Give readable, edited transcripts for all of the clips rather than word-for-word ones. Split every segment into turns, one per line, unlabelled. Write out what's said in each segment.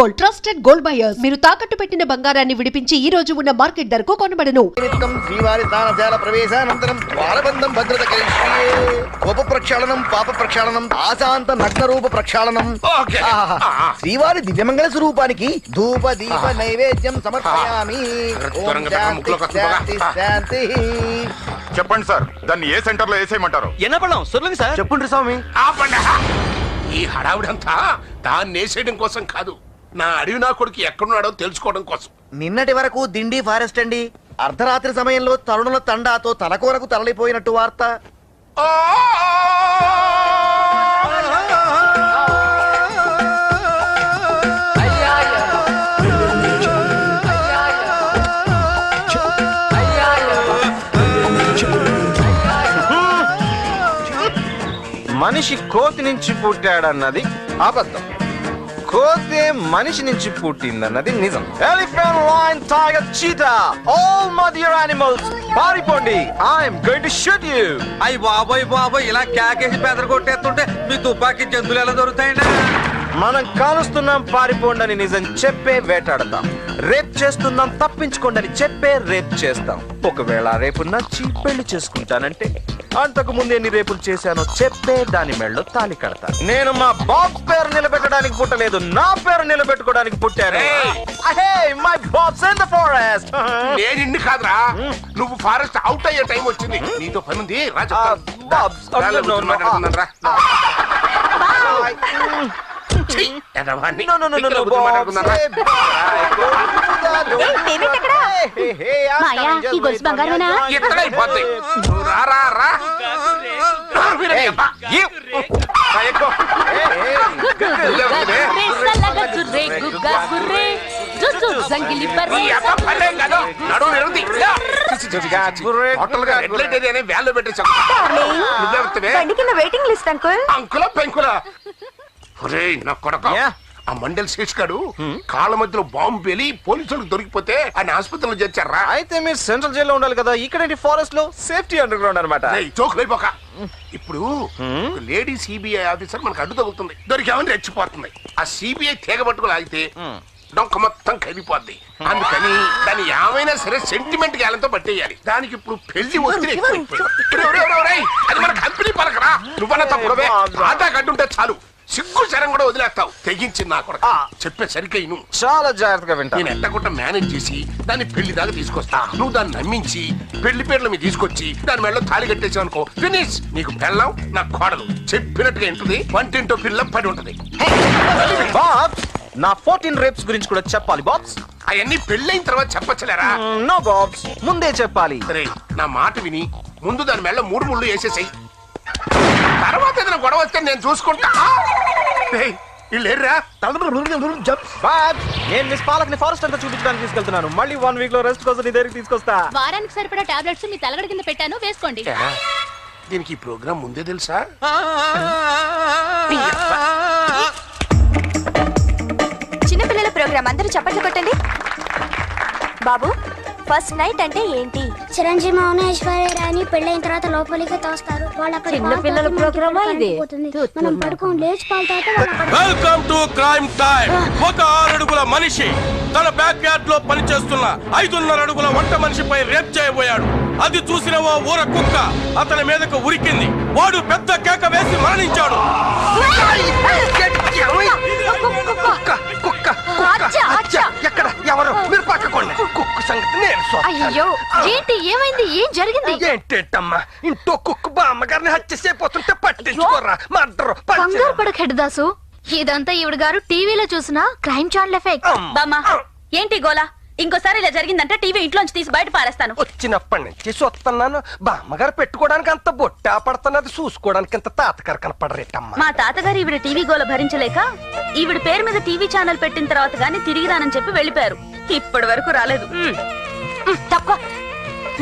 Gold, trusted gold buyers. మీరు తాకట్టు పెట్టిన బంగారాన్ని విడిపించి ఈ రోజు ఉన్న మార్కెట్ ధరకు కొనబడను.
శ్రీవారి స్నానశాల ప్రవేశానంతరం ద్వారబంధం భద్రత కరిష్యే. కోప ప్రక్షాళనం, పాప ప్రక్షాళనం, ఆశాంత నగ్న రూప ప్రక్షాళనం. శ్రీవారి దివ్యమంగళ స్వరూపానికి ధూప దీప నైవేద్యం సమర్పయామి. శాంతి.
చెప్పండి సార్, దాన్ని ఏ సెంటర్ లో వేసేయమంటారు?
ఎన్నపడం సొల్లుంది సార్.
చెప్పుండ్రి స్వామి.
ఈ హడావుడంతా దాన్ని వేసేయడం కోసం కాదు, నా అడవి నా కొడుకు ఎక్కడున్నాడో తెలుసుకోవడం కోసం.
నిన్నటి వరకు దిండి ఫారెస్ట్ అండి. అర్ధరాత్రి సమయంలో తరుణుల తండాతో తలకోరకు తరలిపోయినట్టు వార్త.
మనిషి కోతి నుంచి పుట్టాడన్నది అబద్ధం, కోతే మనిషి నుంచి పుట్టిందన్నది నిజం. Elephant, lion, tiger, cheetah, all mother animals పారిపోండి. I'm going to shoot you.
అయ్య బాబోయ్ బాబోయ్, ఇలా కేకేసి బెదర కొట్టేస్తుంటే మీ తుపాకీ జంతువులు ఎలా దొరుకుతాయండి?
మనం కాలుస్తున్నాం పారిపోండి అని నిజం చెప్పే వేటాడతాం, రేప్ చేస్తున్నాం తప్పించుకోండి అని చెప్పే రేప్ చేస్తాం. ఒకవేళ రేపు నచ్చి పెళ్లి చేసుకుంటానంటే అంతకు ముందు ఎన్ని రేపులు చేశానో చెప్పే దాని మెళ్ళలో తాళి కడతా. నేను మా బాబ్ పేరు నిలబెట్టడానికి పుట్టలేదు, నా పేరు నిలబెట్టుకోవడానికి పుట్టాను. My bobs in the forest.
నేను ఇన్ని కాదురా, నువ్వు ఫారెస్ట్ అవుట్ అయ్యే టైం వచ్చింది. నీతో పని ఉంది రా చెప్తాను.
బాబ్స్
ఆ మండల్ శేష్ గారు కాళ్ళ మధ్యలో బాంబు పేలి పోలీసులకు దొరికిపోతే ఆయన ఆసుపత్రిలో చేర్చారా?
అయితే మీరు సెంట్రల్ జైల్లో ఉండాలి కదా, ఇక్కడ ఫారెస్ట్ లో సేఫ్టీ అండర్ గ్రౌండ్ అనమాట.
చోకులైపోక ఇప్పుడు లేడీ సిబిఐ ఆఫీసర్ మనకు అడ్డు తగులుతుంది, దొరికామని రెచ్చిపోతుంది. ఆ సిబిఐ తీగ పట్టుకుని ఆగితే డొంక మొత్తం కదిలిపోద్ది. అందుకని దాన్ని ఏమైనా సరే సెంటిమెంట్ గాలంతో పట్టేయాలి. దానికి ఇప్పుడు పెళ్లి ఒత్తిడి అది మన కంపెనీ పలకరా. నువ్వన్నా తప్పుడవే, ఆటా కట్టుంటే చాలు సిగ్గు శరం కూడా వదిలేస్తావు. తెగించింది నా కొడుకు, చెప్పే సరిగ్గా నువ్వు
చాలా జాగ్రత్తగా వింటా.
నేను ఎట్టకుండా మేనేజ్ చేసి దాన్ని పెళ్లి దాకా తీసుకొస్తా. నువ్వు దాన్ని నమ్మించి పెళ్లి పేర్ల మీద తీసుకొచ్చి దాని మెడలో తాళి కట్టేసావు అనుకో, ఫినిష్. నీకు పెళ్ళం, నా కోడలు చెప్పినట్టుగా ఇంటది. వంటింటో పిల్ల పడి ఉంటది.
నా 14 రేప్స్ గురించి కూడా చెప్పాలి బాబ్స్.
అవన్నీ పెళ్ళైన తర్వాత చెప్పచ్చలేరా?
నో బాబ్స్, ముందే చెప్పాలి.
సరే, నా మాట విని ముందు దాని మెడలో 3 ముళ్ళు వేసేసాయి. తర్వాత ఏదైనా గొడవ వస్తే నేను చూసుకుంటా.
నేను మిస్ పాలక్ ని ఫారెస్ట్ అంతా చూపించడానికి తీసుకెళ్తున్నాను. మళ్ళీ 1 వీక్ లో రెస్ట్ కోసం నీ దగ్గరికి తీసుకొస్తా.
వారానికి సరిపడా టాబ్లెట్స్ మీ తలగడ కింద పెట్టాను, వేసుకోండి.
దీనికి ఈ ప్రోగ్రామ్ ముందే తెలుసా?
చిన్నపిల్లల ప్రోగ్రామ్, అందరూ చప్పట్లు కొట్టండి. బాబు, ఫస్ట్ నైట్ అంటే ఏంటి?
చిరంజీవి మౌనేశ్వరి రాని పెళ్ళైన తర్వాత లోపలికి తోస్తారు.
చిన్న పిల్లల ప్రోగ్రామా ఇది?
మనం పడుకోని లేచి పాల్తాతే.
Welcome to crime time. ఒక 6 అడుగుల మనిషి తన బ్యాక్ యార్డ్ లో పనిచేస్తున్న 5.5 అడుగుల వంట మనిషిపై రేప్ చేయబోయాడు. అది చూసిన ఓ ఊర కుక్క అతని మీదకు ఉరికింది. వాడు పెద్ద కేక వేసి మరణించాడు.
ఎక్కడ ఎవరు? మీరు పక్కకోండి. కుక్క సంగతి నేను.
అయ్యో, ఏంటి, ఏమైంది, ఏం జరిగింది?
ఏంటమ్మా, ఇంట్లో కుక్క బామ్మగారిని హత్య చేయబోతుంటే పట్టించుకోరా.
కంగారు పడక హెడ్దాసు, ఇదంతా ఈవిడ గారు టీవీలో చూసిన క్రైమ్ ఛానల్ ఎఫెక్ట్.
బామ్మా, ఏంటి గోలా? ఇంకోసారి ఇలా జరిగిందంటే టీవీ ఇంట్లోంచి తీసి బయట పారేస్తాను.
వచ్చినప్పటి నుంచి చూస్తున్నాను, బామ్మగారు పెట్టుకోవడానికి అంత బొట్టా పడుతున్నది, చూసుకోవడానికి అంత తాతగారు కనపడరేటమ్మా.
మా తాతగారు ఈవిడ టీవీ గోల భరించలేక ఈవిడ పేరు మీద టీవీ ఛానల్ పెట్టిన తర్వాత గానీ తిరిగి రానని చెప్పి వెళ్ళిపోయారు. ఇప్పటి వరకు రాలేదు.
తక్కువ.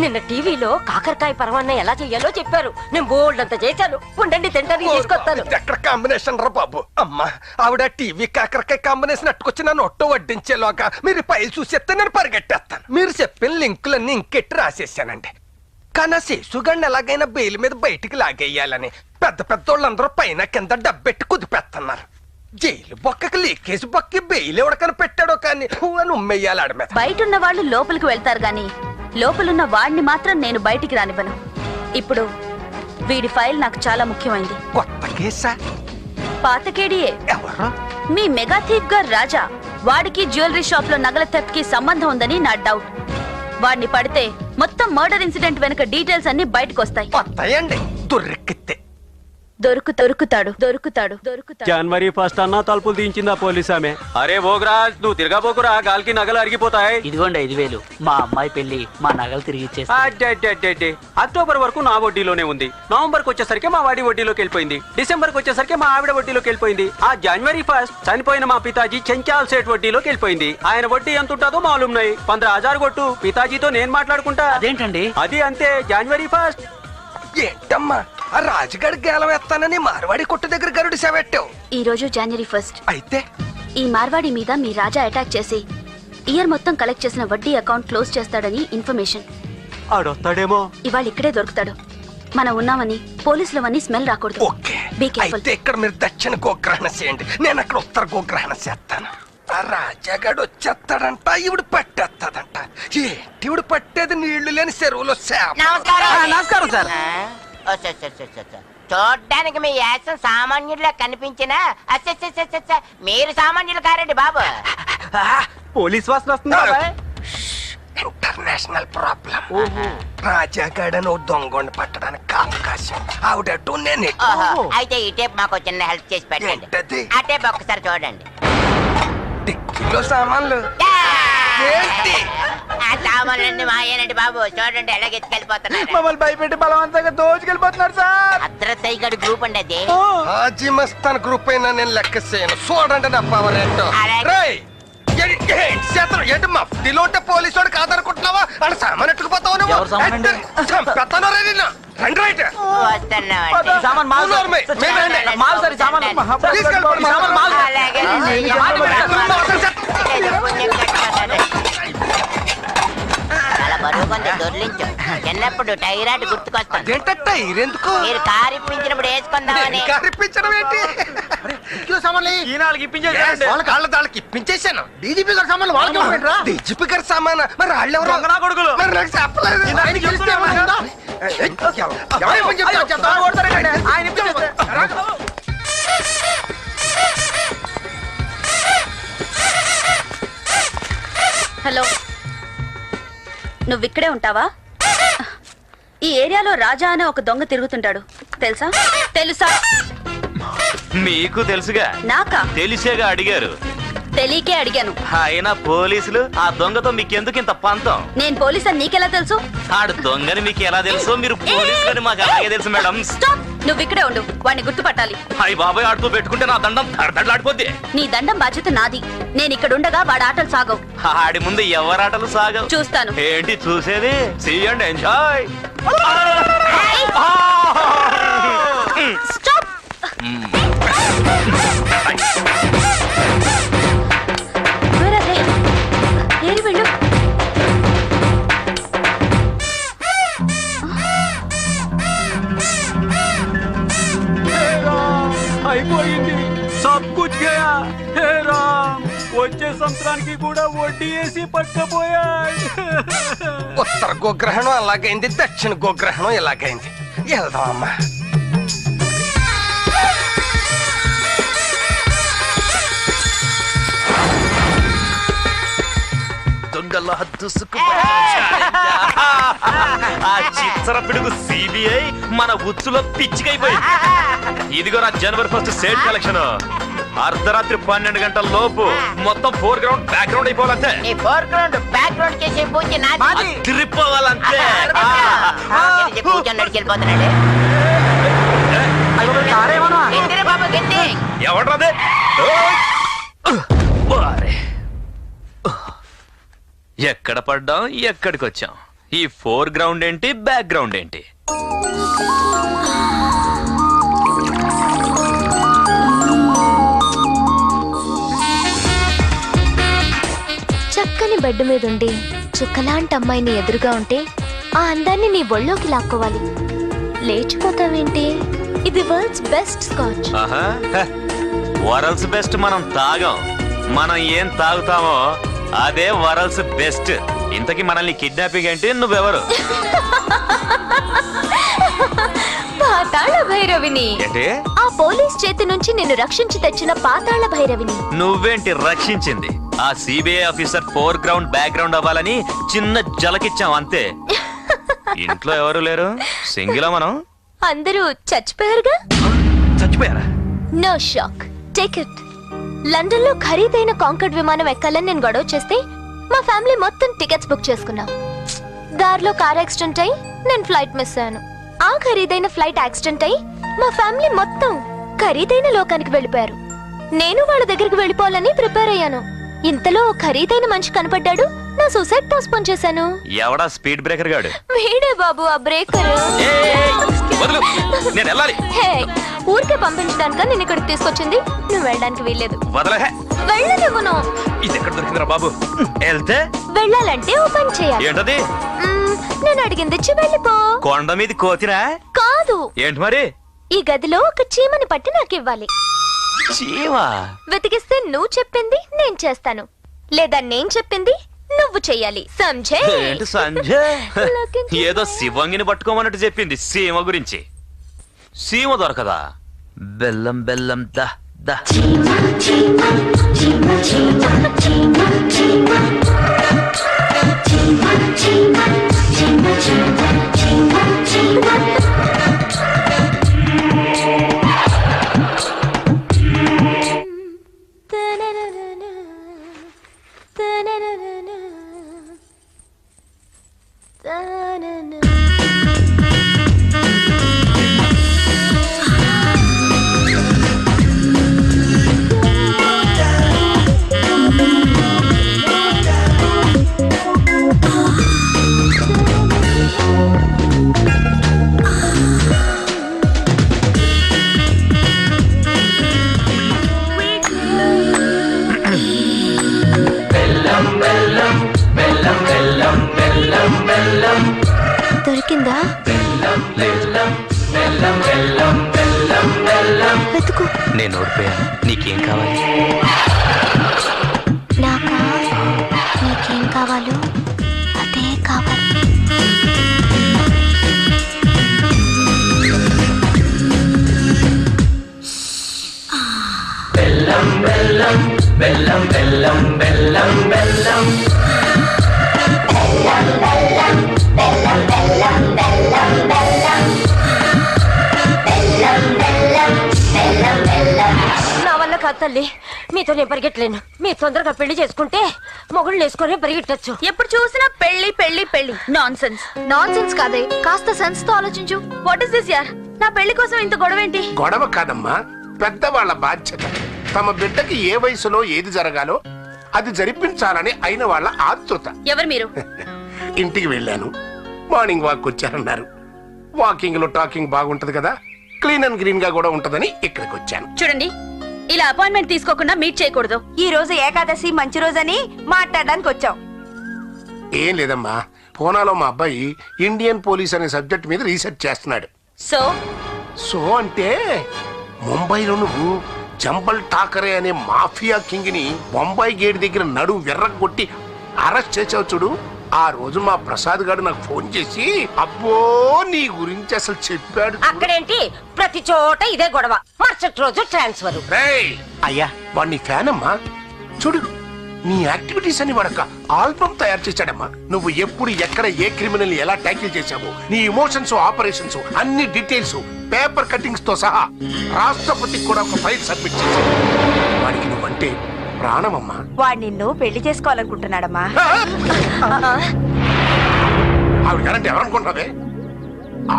నిన్న టీవీలో కాకరకాయ పరమాన్న ఎలా చెయ్యాలో చెప్పారు. నేను బోల్డ్ అంత చేశాను. ఉండండి, తింటానికి తీసుకొస్తాను.
ఎక్కడ కాంబినేషన్ రా బాబు. అమ్మా, ఆవిడ టీవీ కాకరకాయ కాంబినేషన్ అట్టుకొచ్చి నన్ను ఒట్టో వడ్డించేలోగా మీరు పైలు చూసేస్తే నేను పరిగెట్టేస్తాను. మీరు చెప్పిన లింకులన్నీ ఇంకెట్టి రాసేసానండి. కానీ శేషుగాడిని ఎలాగైనా బెయిల్ మీద బయటికి లాగేయాలని పెద్ద పెద్ద వాళ్ళందరూ పైన కింద డబ్బెట్టి కుదిపేస్తున్నారు.
జైలు బొక్కకి లీకేసి బొక్కి బెయిల్ ఎవడకని పెట్టాడో కానీ అని ఉమ్మేయాలి ఆడ మీద.
బయట ఉన్న వాళ్ళు లోపలికి వెళ్తారు గాని లోపలున్న వాడిని మాత్రం నేను బయటికి రానివ్వను. ఇప్పుడు వీడి ఫైల్ నాకు చాలా ముఖ్యమైంది.
కొత్త కేసా?
పాత కేడియే.
ఎవరు?
మీ మెగా థీప్ గారు రాజా. వాడికి జ్యువెలరీ షాప్ లో నగల థెఫ్ట్ కి సంబంధం ఉందని నా డౌట్. వాడిని పడితే మొత్తం మర్డర్ ఇన్సిడెంట్ వెనక డీటెయిల్స్ అన్ని బయటకు వస్తాయి.
వస్తాయండి దొరికితే.
దొరుకుతాడు.
జనవరి 1 అన్న తలుపులు దించిందా పోలీస్ ఆమె? అరే భోగరాజ్, నువ్వు తిరగబోకురా, గాలికి నగలు అరిగిపోతాయి.
ఇదిగోండి 5,000. మా అమ్మాయి పెళ్లి, మా నగలు తిరిగి ఇచ్చేస్తా.
అక్టోబర్ వరకు నా వడ్డీలోనే ఉంది. నవంబర్ కి వచ్చేసరికి మా వాడి వడ్డీలోకి వెళ్ళిపోయింది. డిసెంబర్ కి వచ్చేసరికి మా ఆవిడ వడ్డీలోకి వెళ్ళిపోయింది. ఆ జనవరి 1 చనిపోయిన మా పితాజీ చెంచాల్ సేట్ వడ్డీలోకి వెళ్ళిపోయింది. ఆయన వడ్డీ ఎంత ఉంటుందో మాలూమ్నాయి. 15,000 కొట్టు, పితాజీతో నేను మాట్లాడుకుంటా.
అదేంటండి?
అది అంతే, జనవరి 1.
ఏంటమ్మా ఆ రాజుగాడి గేలం ఎత్తానని మార్వాడి కొట్టు దగ్గర గరుడు సెవెట్టావు.
ఈ రోజు జనవరి 1.
అయితే
ఈ మార్వాడి మీద మీ రాజా అటాక్ చేసి ఇయర్ మొత్తం కలెక్ట్ చేసిన వడ్డీ అకౌంట్ క్లోజ్ చేస్తాడని ఇన్ఫర్మేషన్.
ఆడొస్తాడేమో.
ఇవాళ ఇక్కడే దొరుకుతాడు. మనం ఉన్నామని పోలీసులవన్నీ స్మెల్ రాకూడదు.
Okay,
Be careful.
అయితే ఇక్కడ మీరు దక్షిణ గోగ్రహణ చేయండి, నేను అక్కడ ఉత్తర గోగ్రహణ చేస్తాను. ఆ రాజాగాడు వచ్చేస్తాడంట, ఇవిడు పట్టేస్తాడంట. ఏంటి ఇవిడు పట్టేది? నీళ్లు లేని చెరువులో
నమస్కారం సార్. చూడ్డానికి మీ యాసం సామాన్యుడిలా కనిపించినా మీరు సామాన్యులు కారండి బాబు.
పోలీస్ వాసన వస్తుంది.
International problem. రాజాగాడను దొంగని పట్టడానికి అవకాశం. ఆవిడట్టు నేను
అయితే ఈ టేప్ మాకు చిన్న హెల్ప్ చేసి పెట్టండి. ఆ టేప్ ఒక్కసారి చూడండి.
టిక్కీలో సామాన్లు ఏంటి?
ఆ సామాన్లన్నీ మాయేనండి బాబు. చూడండి ఎలాగ ఎత్తుకెళ్ళిపోతున్నారు.
మమ్మల్ని భయపెట్టి బలవంతంగా దోచుకెళ్ళిపోతున్నారు సార్.
అద్రతయ్య గడి గ్రూప్ అండి అది.
హాజీ మస్తాన్ గ్రూప్ అయినా నేను లెక్క చేయను. చూడండి నా పవర్ ఏంటో. ఏంటి మఫ్టీలో ఉంటే పోలీసు వాడు కాదనుకుంటున్నావా? అని సామాన్ ఎట్టుకుపోతావు నువ్వు. చంపేస్తాను రే నిన్ను. రండి రైట్.
చాలా బరువు కొంత దొర్లించు. చిన్నప్పుడు టైరాట్ గుర్తుకొస్తాను.
ఎందుకు?
మీరు కారు ఇప్పించినప్పుడు వేసుకుందామని.
ఇప్పించడం ఏంటి? వాళ్ళకి ఇప్పించేసాను. డీజీపీ గారి సామాన్లు వాళ్ళకి. డీజీపీ గారి సామాన్ మరి వాళ్ళెవరు? మరి నాకు చెప్పలేదు.
హలో, నువ్వు ఇక్కడే ఉంటావా? ఈ ఏరియాలో రాజా అనే ఒక దొంగ తిరుగుతుంటాడు. తెలుసా?
మీకు తెలుసుగా.
నాకా?
తెలిసేగా అడిగారు.
తెలియకే అడిగాను.
అయినా పోలీసులు ఆ దొంగతో మీకెందుకు ఇంత పంతం?
నేను పోలీస్ అని నీకెలా తెలుసు?
ఆడు దొంగని మీకు ఎలా తెలుసు? మీరు పోలీసులని మాకు అలాగే తెలుసు మేడం.
నువ్వు ఇక్కడే ఉండు, వాడిని గుర్తుపట్టాలి.
అయ్య బాబాయ్, ఆడుతూ పెట్టుకుంటే నా దండం దడదడలాడిపోద్ది.
నీ దండం బాధ్యత నాది. నేను ఇక్కడ ఉండగా వాడి ఆటలు సాగవు.
ఆడి ముందు ఎవరాటలు సాగవు.
చూస్తాను.
ఏంటి చూసేది? See and enjoy.
ఏరి వెళ్ళు.
అయిపోయింది. సబ్ కుచ్ గయా. హే రామ్, వచ్చే సంవత్సరానికి కూడా వడ్డీ వేసి పట్టపోయాడు.
ఉత్తర గోగ్రహణం అలాగైంది, దక్షిణ గోగ్రహణం ఇలాగైంది. వెళ్దామమ్మా.
ఆ చిత్ర పిడుగు సిబిఐ మన ఉచ్చులో పిచ్చికైపోయింది. ఇదిగో నా జనవరి 1 సేల్ కలెక్షన్. అర్ధరాత్రి 12 గంటల లోపు మొత్తం ఫోర్ గ్రౌండ్ బ్యాక్ గ్రౌండ్ అయిపోవాలంతే. తిరిగిపోవాలంతే. ఎవడ్రాదే? ఎక్కడ పడ్డాం, ఎక్కడికి వచ్చాం? ఈ ఫోర్ గ్రౌండ్ ఏంటి, బ్యాక్ గ్రౌండ్ ఏంటి?
చక్కని బెడ్ మీద ఉండి చుక్కలాంటి అమ్మాయిని ఎదురుగా ఉంటే ఆ అందాన్ని నీ ఒళ్ళోకి లాక్కోవాలి. లేచిపోతావేంటి? ఇది world's best scotch.
Worlds best మనం తాగం, మనం ఏం తాగుతామో అదే వరల్స్ బెస్ట్. ఇంతకీ మనల్ని కిడ్నాపింగ్ అంటే నువ్వెవరు?
పాతాళ భైరవిని.
ఏంటి?
ఆ పోలీస్ చేతి నుంచి నిన్ను రక్షించి తెచ్చిన పాతాళ భైరవిని.
నువ్వేంటి రక్షించింది? ఆ CBI officer four ground background అవ్వాలని చిన్న జలకిచ్చాం అంతే. ఇంట్లో ఎవరు లేరు, సింగిలా మనం?
అందరూ చచ్చిపోయారుగా.
చచ్చిపోయారా?
No shock, take it. London లో ఖరీదైన కాంకర్డ్ విమానం ఎక్కాలని నేను గొడవ చేస్తే మా ఫ్యామిలీ మొత్తం టికెట్స్ బుక్ చేసుకున్నాం. దారిలో కార్ యాక్సిడెంట్ అయి నేను ఫ్లైట్ మిస్ అయ్యాను. ఆ ఖరీదైన ఫ్లైట్ యాక్సిడెంట్ అయి మా ఫ్యామిలీ మొత్తం ఖరీదైన లోకానికి వెళ్ళిపోయారు. నేను వాళ్ళ దగ్గరికి వెళ్ళిపోవాలని ప్రిపేర్ అయ్యాను. ఇంతలో ఖరీదైన మనిషి కనపడ్డాడు. నా సూసైడ్ పోస్ట్పోన్ చేశాను.
ఎవడా స్పీడ్ బ్రేకర్ గాడు?
వీడే బాబు ఆ బ్రేకర్.
నేను వెళ్ళాలి.
హే, ఊరికే పంపించడానిక నేను ఇక్కడికి తీసుకొచ్చింది. నువ్వు వెళ్ళడానికి వీల్లేదు. వెళ్ళనివ్వను.
ఇది ఎక్కడ దొరికిందిరా బాబు? వెళ్తే
వెళ్ళాలంటే ఓ పని చేయాలి.
ఏంటది?
నేను అడిగింది ఇచ్చి వెళ్ళిపో.
కొండ మీద కోతిరా?
కాదు.
ఏంటి మరి?
ఈ గదిలో ఒక చీమని పట్టి నాకు ఇవ్వాలి.
చీమా?
వెతికిస్తే నువ్వు చెప్పింది నేను చేస్తాను, లేదా నేను చెప్పింది నువ్వు చెయ్యాలి. సంజయ్.
ఏంటి సంజయ్? ఏదో శివంగిని పట్టుకోమన్నట్టు చెప్పింది సీమ గురించి. సీమ దొరకదా? బెల్లం బెల్లం దా దా.
దొరికిందా? వెతుకు.
నేను ఓడిపోయాను. నీకేం కావాలి?
నాకా? నీకేం కావాలో అదే కావాలి.
బెల్లం బెల్లం బెల్లం బెల్లం బెల్లం బెల్లం
నా వల్ల కాదు తల్లి, మీతో నేను పరిగెట్టలేను. మీరు తొందరగా పెళ్లి చేసుకుంటే మొగుళ్ళు వేసుకొని పరిగెట్టచ్చు.
ఎప్పుడు చూసినా పెళ్లి పెళ్లి పెళ్లి. Non sense.
నాన్ సెన్స్ కాదే, కాస్త సెన్స్ తో ఆలోచించు.
వాట్ ఇస్ దిస్ యార్? నా పెళ్లి కోసం ఇంత గొడవ ఏంటి?
గొడవ కాదమ్మా, పెద్దవాళ్ల బాధ్యత. తమ బిడ్డకి ఏ వయసులో ఏది జరగాలో అది జరిపించాలని అయిన వాళ్ళ ఆతృత.
ఎవరు మీరు?
ఇంటికి వెళ్ళాను, మార్నింగ్ వాక్ వచ్చారన్నారు. వాకింగ్ లో టాకింగ్ బాగుంటది కదా, క్లీన్ అండ్ గ్రీన్ గా కూడా ఉంటదని ఇక్కడికి వచ్చాను.
చూడండి, ఇలా అపాయింట్మెంట్ తీసుకోకుండా మీట్ చేయకూడదు.
ఈ రోజు ఏకాదశి మంచి రోజని మాట్లాడడానికి వచ్చాం.
ఏం లేదమ్మా, పూనాలో మా అబ్బాయి ఇండియన్ పోలీస్ అనే సబ్జెక్ట్ మీద రీసెర్చ్ చేస్తున్నాడు. సో అంటే ముంబైలో నువ్వు జంబల్ ఠాకరే అనే మాఫియా కింగ్ ని బొంబాయి గేట్ దగ్గర నడు విర్రగొట్టి అరెస్ట్ చేసావు చూడు. ఆ రోజు మా ప్రసాద్ గారు నాకు ఫోన్ చేసి అబ్బో నీ గురించి అసలు చెప్పాడు.
అక్కడేంటి ప్రతి చోట ఇదే గొడవ, మరుసటి రోజు ట్రాన్స్ఫర్.
అయ్యా వాడిని ఫ్యాన్ అమ్మా, చూడు నీ యాక్టివిటీస్ అని వాడక ఆల్బమ్ తయారు చేశాడమ్మా. నువ్వు ఎప్పుడు ఎక్కడ ఏ క్రిమినల్ ఎలా ట్యాకిల్ చేశావు, నీ ఇమోషన్స్ ఆపరేషన్స్ అన్ని డీటెయిల్స్ పేపర్ కట్టింగ్స్ తో సహా రాష్ట్రపతికి కూడా ఒక ఫైల్ సబ్మిట్ చేశావు. వాడికి నువ్వంటే ప్రాణమమ్మా.
వాడు నిన్ను పెళ్లి చేసుకోవాలనుకుంటున్నాడమ్మా.
ఆవిడ కరెంట్ ఎవరనుకుంటావే?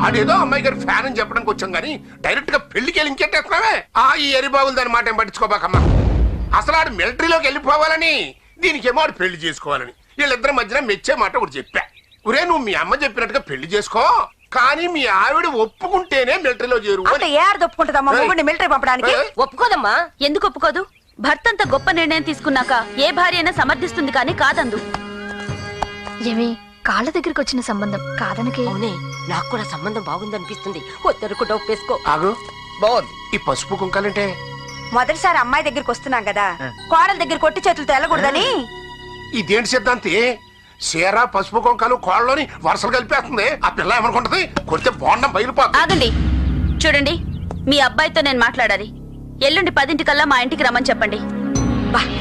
ఆడేదో అమ్మాయి గారు ఫ్యాన్ అని చెప్పడానికి వచ్చాం గానీ డైరెక్ట్ గా పెళ్లికి వెళ్ళి ఇంకేటేస్తున్నావే. ఈ ఎరిబాబులు దాని మాట ఏం పట్టించుకోబాకమ్మా. అసలు ఆడు మిలిటరీలోకి వెళ్ళిపోవాలని, దీనికేమో ఆడు పెళ్లి చేసుకోవాలని. వీళ్ళిద్దరి మధ్యన మెచ్చే మాట ఒకటి చెప్పా. ఒరే నువ్వు మీ అమ్మ చెప్పినట్టుగా పెళ్లి చేసుకో, కానీ మీ ఆవిడ ఒప్పుకుంటేనే మిలిటరీలో చేరు.
ఒప్పుకుంటుందమ్మా మొగుడిని మిలిటరీ పంపడానికి?
ఒప్పుకోదమ్మా. ఎందుకు ఒప్పుకోదు? భర్త అంత గొప్ప నిర్ణయం తీసుకున్నాక ఏ భార్య అయినా సమర్థిస్తుంది, కానీ కాదందు.
ఏమి కాళ్ళ దగ్గరికి వచ్చిన సంబంధం కాదనకే.
అవునే, నాకు కూడా సంబంధం బాగుందనిపిస్తుంది. వద్దరుకు డొప్పేసుకో.
ఆగు, బాగుంది. ఈ పసుపు కుంకాలంటే
మొదటిసారి అమ్మాయి దగ్గరికి వస్తున్నాం కదా కోడల దగ్గర కొట్టి చేతులతో వెళ్ళకూడదని.
ఇదేంటి సిద్ధాంతి, చీర పసుపు కుంకాలు కోళ్ళలోని వరుసలు కలిపేస్తుంది. ఆ పిల్ల ఏమనుకుంటది, కొడితే బోండం బయలుపోతుంది.
ఆగండి, చూడండి, మీ అబ్బాయితో నేను మాట్లాడాలి. ఎల్లుండి 10 మా ఇంటికి రమ్మని చెప్పండి.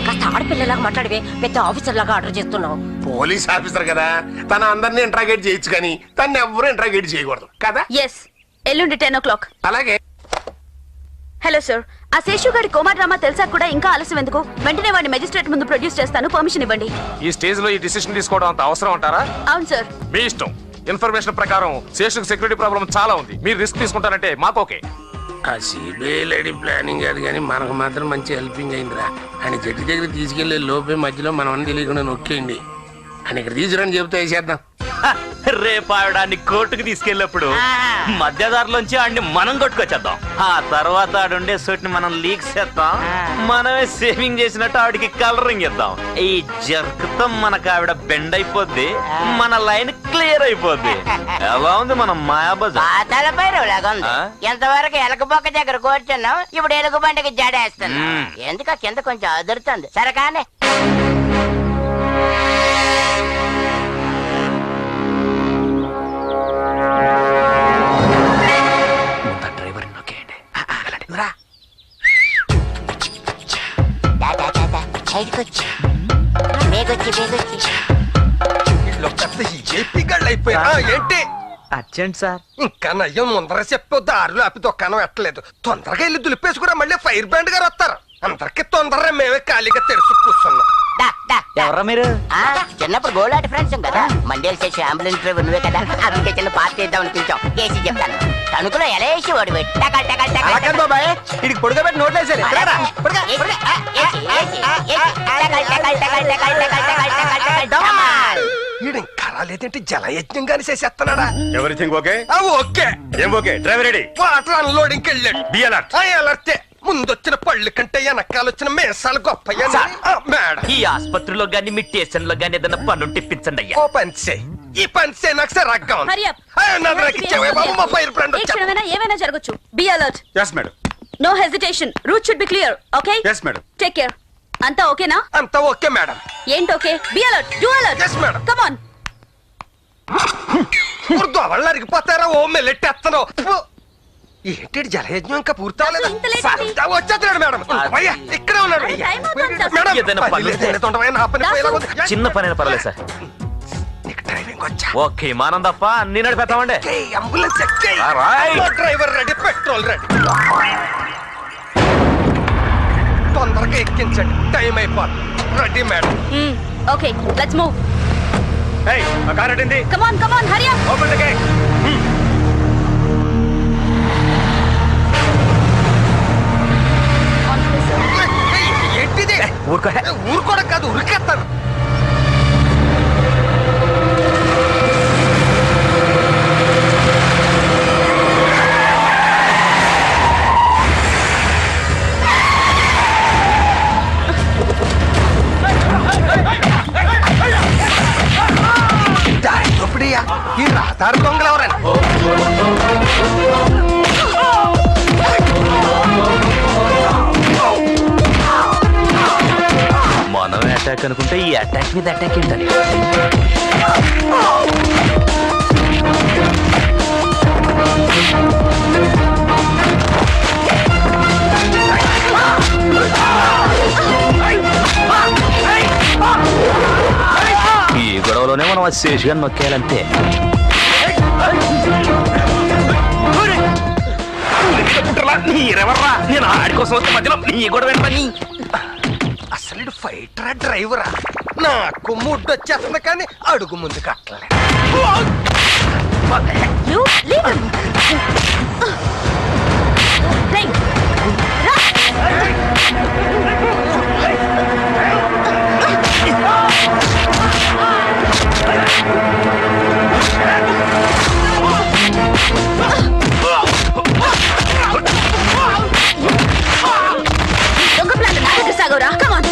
కాస్త ఆడపిల్లలాగా మాట్లాడవే, పెద్ద ఆఫీసర్ లాగా ఆర్డర్ చేస్తున్నావు.
పోలీస్ ఆఫీసర్ కదా, తన అందరినీ ఇంట్రాగేట్ చేయొచ్చు కానీ తను ఎవరు ఇంట్రాగేట్ చేయకూడదు కదా.
ఎస్, ఎల్లుండి 10 o'clock.
అలాగే.
హలో సార్, ఆ శేషు గారి కోమా డ్రామా తెలుసా కూడా ఇంకా ఆలస్యం ఎందుకు? వెంటనే వాడిని మెజిస్ట్రేట్ ముందు ప్రొడ్యూస్ చేస్తాను, పర్మిషన్ ఇవ్వండి.
ఈ స్టేజ్ లో ఈ డిసిషన్ తీసుకోవడం అంత అవసరం అంటారా?
అవును సార్.
మీ ఇష్టం. ఇన్ఫర్మేషన్ ప్రకారం శేషుకు సెక్యూరిటీ ప్రాబ్లం చాలా ఉంది. మీరు రిస్క్ తీసుకుంటారంటే మాకు ఓకే.
ఆ సిబిఐ లేడీ ప్లానింగ్ అది కానీ మనకు మాత్రం మంచి హెల్పింగ్ అయిందిరా. ఆయన జడ్జి దగ్గర తీసుకెళ్లే లోపే మధ్యలో మనం తెలియకుండా నొక్కేయండి. అని ఇక్కడ తీసుకురని చెబుతా వేసేద్దాం.
రేపు ఆవిడాన్ని కోర్టుకు తీసుకెళ్ళినప్పుడు మధ్యదారులోంచి ఆడిని మనం కొట్టుకొచ్చేద్దాం. ఆ తర్వాత ఆడుండే సూట్ని మనం లీక్ చేద్దాం. మనమే సేవింగ్ చేసినట్టు ఆవిడికి కలరింగ్ ఇద్దాం. ఈ జర్కుతో మనకు ఆవిడ బెండ్ అయిపోద్ది, మన లైన్ క్లియర్ అయిపోద్ది. ఎలా ఉంది మనం
తలపై ఎంతవరకు ఎలకబొక్క దగ్గర కూర్చున్నాం, ఇప్పుడు ఎలుగు బండికి జడేస్తున్నాం. ఎందుక కింద కొంచెం అదురుతుంది. సరే కానీ
ఏంటి
అర్జెంట్ సార్.
ఇంకా నయ్యం ముందర చెప్పు, దారిలో ఆపి దుకాణం ఎట్టలేదు. తొందరగా వెళ్ళి దులిపేసుకురా, మళ్ళీ ఫైర్ బ్రాండ్ గారు వస్తారు. అందరికి తొందరగా మేమే ఖాళీగా తెరుచు కూర్చున్నాం.
ఎవరా మీరు?
చిన్నప్పుడు గోలాటి ఫ్రెండ్స్ కదా, మండేలు చేసి అంబులెన్స్ డ్రైవర్ నువ్వే కదా, అందుకే చిన్న పార్టీ ఇద్దాం అనిపించాం. ఏసీ చెప్తాను, తణుకులో ఎలా వేసి వాడు
బాబాయ్ ఇడికి పొడుగా పెట్టి నోట్లు వేసారు. లేదంటే జలయజ్ఞం గాని చేసేస్తున్నాడా?
Everything okay?
ఓకే.
ఏం okay? Driver ready?
Water unloading వెళ్ళాడు.
Be alert.
అలర్టే. ముందొచ్చిన పళ్ళు కంటే వెనకాలొచ్చిన మేసాలు గొప్ప.
ఈ ఆసుపత్రిలో గాని మీ స్టేషన్ లో గాని ఏదైనా పన్ను టిప్పించండి అయ్యా.
ఓ పని చేయి, ఈ పని చేయి, నాకు సరగ్గా ఉంది.
ఏమైనా జరగచ్చు. Be alert.
Yes madam.
No hesitation, route should be clear. Okay?
Yes madam.
Take care. అంతా ఓకేనా?
అంతా ఓకే మేడం.
ఏంటి okay? Be alert, do alert.
Yes madam.
Come on.
దోవళ్ళు అరిగిపోతారా? ఓ మెల్లెట్టేస్తున్నావు. ఏంటి జలయజ్ఞం ఇంకా పూర్తవలేదు? వచ్చేస్తున్నాడు మేడం. ఇక్కడే ఉన్నాడు మేడం.
చిన్న పని పర్లేదు సార్.
డ్రైవింగ్ వచ్చా?
ఓకే, విమానం తప్ప అన్ని నడిపేస్తామండి.
Ambulance driver ready, petrol ready. తొందరగా ఎక్కించండి, టైం అయిపోతుంది. Ready madam.
Okay, let's move.
Hey, a car at the.
Come on, hurry up.
Open the gate.
ఏంటిది? ఊరుకోవడం కాదు, ఉరికేస్తాను. ఈ రాతారు దొంగలు ఎవరండి?
మనం అటాక్ అనుకుంటే ఈ అటాక్ మీద అటాక్ ఏంటని. ఈ గొడవలోనే మనం అది శేషుగా నొక్కేయాలంటే. నీరెవర్రా? నేను ఆడి కోసం వస్తే మధ్యలో నీ గొడవ ఏంటని.
అసలు ఫైటరా డ్రైవరా? నాకు ముడ్డు వచ్చేస్తుంది కానీ అడుగు ముందు కట్టలే.
దొంగ ప్లాన్ నా దగ్గర సాగోరా. Come on.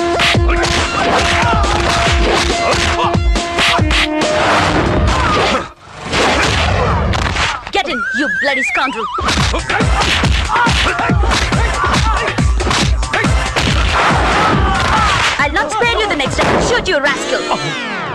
Get in, you bloody scoundrel. you rascal.